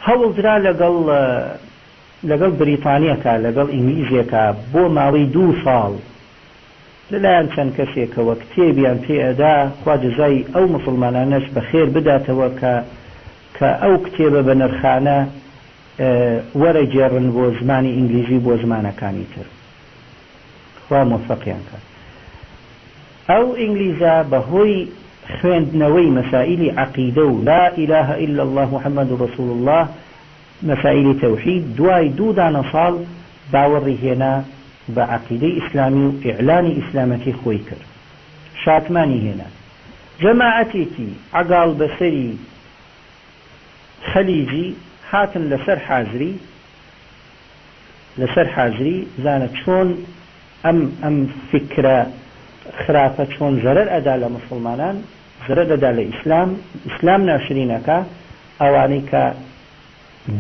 هەوڵدرا لەگەڵ بریتانیەکە لەگەڵ ئینگلیزیەکە بۆ ماوەی 2 ساڵ لەلایەن چەند کەسێکەوە کتێبیان پێئەدا خوا جەزای ئەو مسڵمانانەش بەخێر بداتەوە کە ئەو کتێبە بە نرخانە وەرەگێڕن بۆ زمانی ئینگلیزی بۆ زمانەکانی تر خوا مۆفەقیان کات. ئەو ئینگلیزە بەهۆی خوێندنەوەی مەسائلی عەقیدە و لا إله إلا الله محمد رسول الله مەسائلی تەوحید دوای 2 دانە ساڵ باوەڕی هێنا بە عەقیدەی ئیسلامی و ئیعلانی ئیسلامەتی خۆی کرد، شاتمانی هێنا. جەماعەتێکی عەگاڵ بەسەری خەلیجی هاتن لەسەر حازری زانە چۆن ئەم فکرە خراپە چۆن زەرەر ئەدا لە مسلمانان، زەرەر ئەدا لە ئیسلام ناشرینەکە، ئەوانەی کە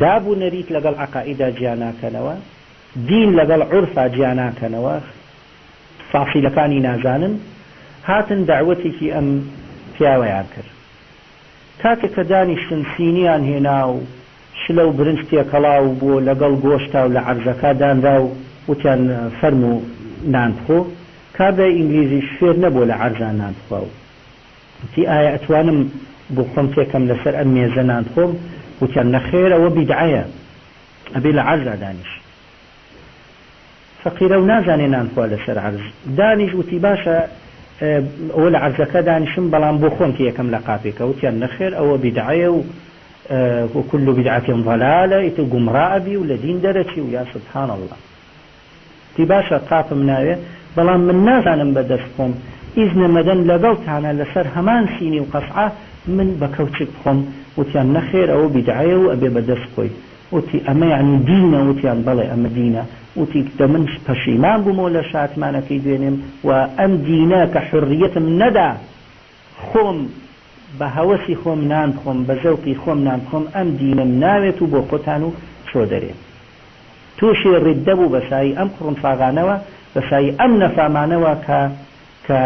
دابوو نەریت لەگەڵ عەقائیدا جیاناکەنەوە، دین لەگەڵ عورفا جیاناکەنەوە، فاسیلەکانی نازانن، هاتن دعوەتێکی ئەم پیاوەیان کرد. کاتێک کە دانیشتن سینیان هێنا و شلە و برنج تێکەڵاو بۆ لەگەڵ گۆشتا و لە عەرزەکە دانرا و وتیان فەرم و نان بخۆ، کابرای ئینگلیزی شوێر نەبوو لە عەرزان نان بخوا و وتی ئایا ئەتوانم بۆ خۆم تێکەم لەسەر ئەم مێزە نان بخۆم؟ وتیان نەخێر ئەوە بیدعەیە، ئەبێ لە عەرزا دانیش. فەقیرە و نازانێ نان بخوا لەسەر عەرز، دانیش وتی باشە ئەوە لە عەرزەکە دانیشم بەڵام بۆ خۆم تێکەم لە قاپێکە. وتیان نەخێر ئەوە بیدعەیە و وكل بدعة ضلالة إتو قمراء بي ولا دين درتي ويا سبحان الله تباشا قاف مناوية بلان من ناس أنا بدفهم إذن مدن لقوت أنا لسر همان سيني وقصعة من بكوتشك بخم وتيان نخير أو بدعية وأبي بدفقوي وتي أما يعني دينة وتيان بلي أما دينة وتي دمنش بشيمان بمولا شات معنا في دينهم وأم دينة كحرية من ندى خم بەهەوەسی خۆم نان بخۆم بە زەوقی خۆم نان بخۆم ئەم دینم ناوێت و بۆ خۆتان و چۆ دەرێ. تووشی ڕیددە بوو بەسایی ئەم قڕنفاغانەوە بەسایی ئەم نەفامانەوە کە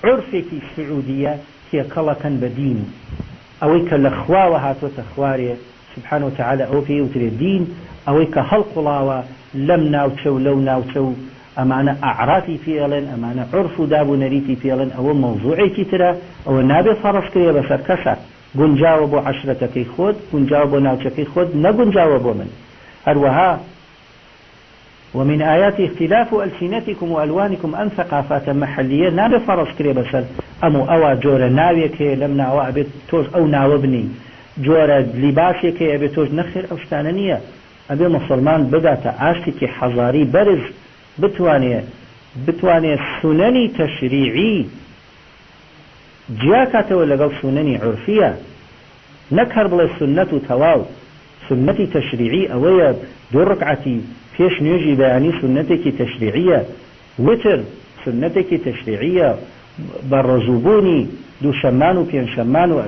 عورفێکی سعودیە تێکەڵەکەن بە دین ئەوەی کە لە خواوە هاتوۆتە خوارێ سبحانه وتعالى ئەو پێی وترێ دین ئەوەی کە هەڵقوڵاوە لەم ناوچە و لەو ناوچە و ئەمانە ئەعراتی پێڵێن ئەمانە عورف و داب و نەریتی پێڵێن ئەوە مەوزوعێکی ترە ئەوە نابێت فەڕەشکرێ بەسەر کەسە گونجاوە بۆ عەشرەتەکەی خۆت گونجاوە بۆ ناوچەکەی خۆت نەگونجاوە بۆ من. هەروەها ومن آيات اختلاف ألسنتكم وألوانكم أن ثقافات محلية نابێت فەڕەشکرێ بەسەر ئەم و ئەوە جۆرە ناوێک هەیە لەم ناوە ئەبێت تۆش ئەو ناوە بنی، جۆرە لیباسێک هەیە ئەبێت تۆش نەخێر ئەو شتانە نییە. ئەبێ مسلمان بداتە ئاشتێکی حەزاری بەرز بتوانێت سنەنی تەشریعی جیاکاتەوە لەگەڵ سنەنی عورفیە، نەک هەر بڵێ سنەت و تەواو. سنەتی تەشریعی ئەوەیە 2 ڕکعەتی پێش نوێژی بەیانی سنەتێکی تەشریعیە، وتر سنەتێکی تەشریعیە، بە ڕۆژووبوونی دووشەمان و پێنجشەمان و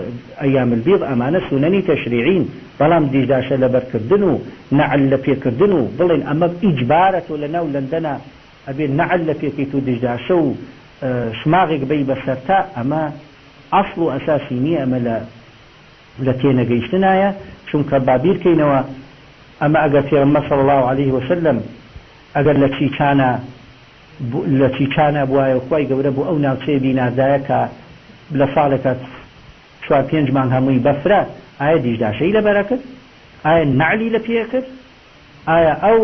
ئەیام البیض ئەمانە سنەنی تەشریعین. بەڵام دیژداشە لەبەرکردن و نەعل لە پێکردن و بڵێن ئەمە ئیجبارەت و لەناو لەندەنە ئەبێ نەعل لە پێکەیت و دیژداشە و شماغێک بەی بەسەرتا، ئەمە ئەسڵ و ئەساسی نییە، ئەمە لە تێنەگەیشتنایە. چونکە بابیرکەینەوە ئەمە ئەگەر پێغەمبەر صلی الله عليه وسلم ئەگەر لە چیچانە بوایە خوای گەورە بۆ ئەو ناوچەیە بینادایە کە لە ساڵێکە 4-5 مانگ هەمووی بەفرە، ئایا دیژداشەی لەبەرە کرد؟ ئایا نعلی لە پێ کرد؟ ئایا ئەو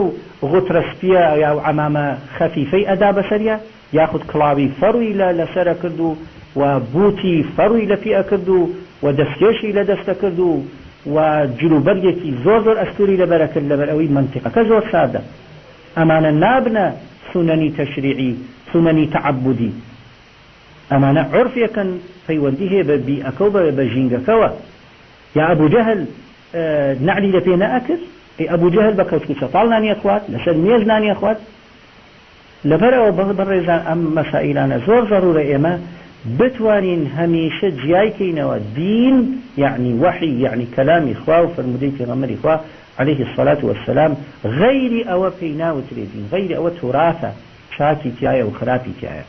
غوترە سپیە یا عەمامە خەفیفەی ئەدا بەسەریە یاخود کڵاوی فەڕووی لەسەرە کرد و بوتی فەڕووی لە پێ کرد و دەستکێشی لە دەستە کرد و جلوبەرگێکی زۆر ئەستوری لەبەرە کرد لەبەر ئەوەی منتیقەکە زۆر سادە. ئەمانە نابنە سنەنی تەشریعی، سنەنی تەعەبودی، ئەمانە عورفێکن پەیوەندی هەیە بە بیئەکە و بە ژینگەکەوە. یا ئەبوو جەهل نعلی لە پێ نەئەکرد؟ ئەبوو جەهل بە کەوچ و چەتاڵ نانیە خوارد، لەسەر مێز نانیە خوارد. لەبەرەوە بەڕێزان ئەم مەسائلانە زۆر ضرورە ئێمە بتوانین هەمیشە جیایکەینەوە دین یعنی وحی یعنی کەلامی خوا و فەرمودەی پێغەمبەری خوا عليه الصلاة والسلام غەیری ئەوە پێی ناوترێ دین، غەیری ئەوە توراثە چاکی تایە و خراپی تایە.